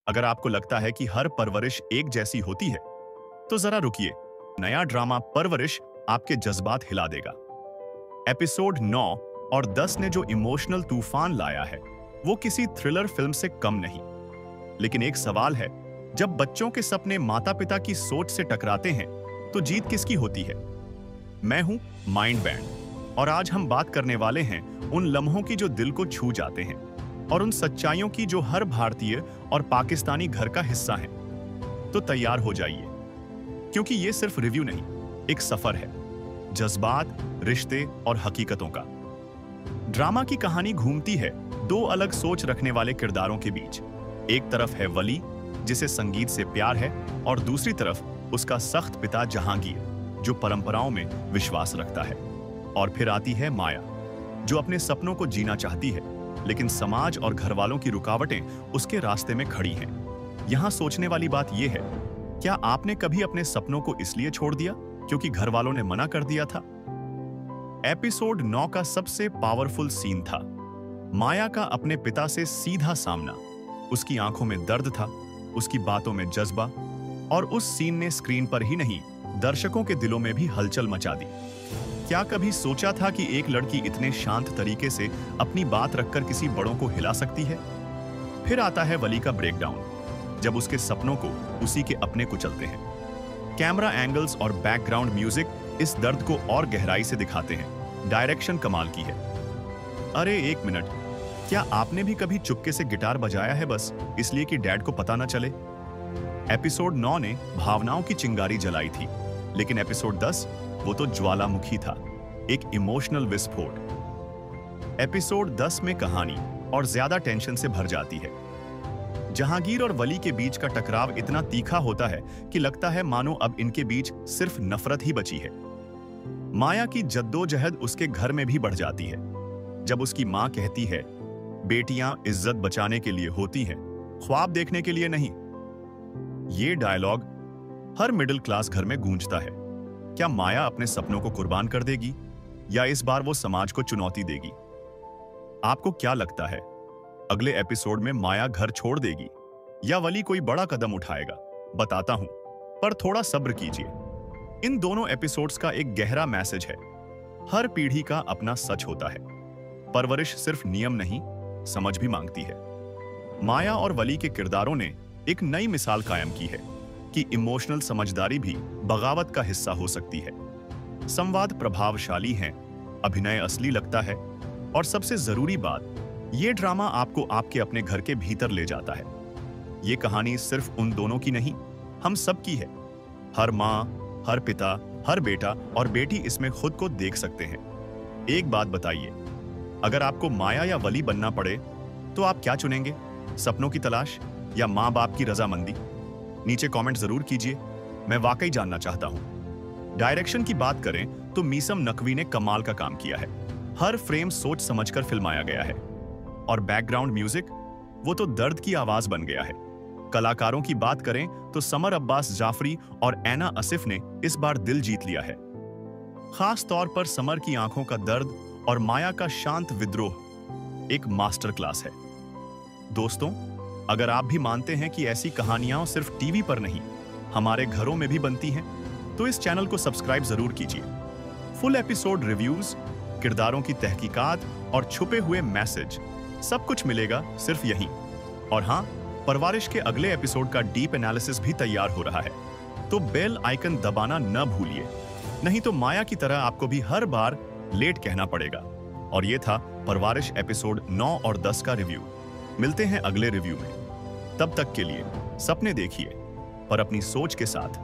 अगर आपको लगता है कि हर परवरिश एक जैसी होती है, तो जरा रुकिए। नया ड्रामा परवरिश आपके जज्बात हिला देगा। एपिसोड 9 और 10 ने जो इमोशनल तूफान लाया है, वो किसी थ्रिलर फिल्म से कम नहीं। लेकिन एक सवाल है, जब बच्चों के सपने माता पिता की सोच से टकराते हैं, तो जीत किसकी होती है? मैं हूं माइंड बैंड, और आज हम बात करने वाले हैं उन लम्हों की जो दिल को छू जाते हैं, और उन सच्चाइयों की जो हर भारतीय और पाकिस्तानी घर का हिस्सा हैं। तो तैयार हो जाइए, क्योंकि ये सिर्फ रिव्यू नहीं, एक सफर है जज्बात, रिश्ते और हकीकतों का। ड्रामा की कहानी घूमती है दो अलग सोच रखने वाले किरदारों के बीच। एक तरफ है वली, जिसे संगीत से प्यार है, और दूसरी तरफ उसका सख्त पिता जहांगीर, जो परंपराओं में विश्वास रखता है। और फिर आती है माया, जो अपने सपनों को जीना चाहती है, लेकिन समाज और घर वालों की रुकावटें उसके रास्ते में खड़ी हैं। यहां सोचने वाली बात यह है, क्या आपने कभी अपने सपनों को इसलिए छोड़ दिया क्योंकि घर वालों ने मना कर दिया था? एपिसोड 9 का सबसे पावरफुल सीन था माया का अपने पिता से सीधा सामना। उसकी आंखों में दर्द था, उसकी बातों में जज्बा, और उस सीन ने स्क्रीन पर ही नहीं, दर्शकों के दिलों में भी हलचल मचा दी। क्या कभी सोचा था कि एक लड़की इतने शांत तरीके से अपनी बात रखकर किसी बड़ों को हिला सकती है? फिर आता है वली का ब्रेकडाउन, जब उसके सपनों को उसी के अपने कुचलते हैं। कैमरा एंगल्स और बैकग्राउंड म्यूजिक इस दर्द को और गहराई से दिखाते हैं। डायरेक्शन कमाल की है। अरे एक मिनट, क्या आपने भी कभी चुपके से गिटार बजाया है, बस इसलिए कि डैड को पता न चले? एपिसोड 9 ने भावनाओं की चिंगारी जलाई थी, लेकिन एपिसोड 10 वो तो ज्वालामुखी था, एक इमोशनल विस्फोट। एपिसोड 10 में कहानी और ज्यादा टेंशन से भर जाती है। जहांगीर और वली के बीच का टकराव इतना तीखा होता है कि लगता है मानो अब इनके बीच सिर्फ नफरत ही बची है। माया की जद्दोजहद उसके घर में भी बढ़ जाती है, जब उसकी मां कहती है, बेटियां इज्जत बचाने के लिए होती हैं, ख्वाब देखने के लिए नहीं। ये डायलॉग हर मिडिल क्लास घर में गूंजता है। क्या माया अपने सपनों को कुर्बान कर देगी, या इस बार वो समाज को चुनौती देगी? आपको क्या लगता है, अगले एपिसोड में माया घर छोड़ देगी या वली कोई बड़ा कदम उठाएगा? बताता हूं, पर थोड़ा सब्र कीजिए। इन दोनों एपिसोड्स का एक गहरा मैसेज है। हर पीढ़ी का अपना सच होता है। परवरिश सिर्फ नियम नहीं, समझ भी मांगती है। माया और वली के किरदारों ने एक नई मिसाल कायम की है कि इमोशनल समझदारी भी बगावत का हिस्सा हो सकती है। संवाद प्रभावशाली हैं, अभिनय असली लगता है, और सबसे जरूरी बात, ये ड्रामा आपको आपके अपने घर के भीतर ले जाता है। ये कहानी सिर्फ उन दोनों की नहीं, हम सब की है। हर माँ, हर पिता, हर बेटा और बेटी इसमें खुद को देख सकते हैं। एक बात बताइए, अगर आपको माया या वली बनना पड़े, तो आप क्या चुनेंगे? सपनों की तलाश या माँ बाप की रजामंदी? नीचे कमेंट जरूर कीजिए, मैं वाकई जानना चाहता हूं। डायरेक्शन की बात करें तो मीसम नकवी ने कमाल का काम किया है। हर फ्रेम सोच समझकर फिल्माया गया है, और बैकग्राउंड म्यूजिक वो तो दर्द की आवाज बन गया है। कलाकारों की बात करें तो समर अब्बास जाफरी और ऐना आसिफ ने इस बार दिल जीत लिया है। खास तौर पर समर की आंखों का दर्द और माया का शांत विद्रोह एक मास्टर क्लास है। दोस्तों, अगर आप भी मानते हैं कि ऐसी कहानियां सिर्फ टीवी पर नहीं, हमारे घरों में भी बनती हैं, तो इस चैनल को सब्सक्राइब जरूर कीजिए। फुल एपिसोड रिव्यूज, किरदारों की तहकीकात और छुपे हुए मैसेज, सब कुछ मिलेगा सिर्फ यहीं। और हां, परवरिश के अगले एपिसोड का डीप एनालिसिस भी तैयार हो रहा है, तो बेल आइकन दबाना न भूलिए, नहीं तो माया की तरह आपको भी हर बार लेट कहना पड़ेगा। और ये था परवरिश एपिसोड 9 और 10 का रिव्यू। मिलते हैं अगले रिव्यू में। तब तक के लिए सपने देखिए, पर अपनी सोच के साथ।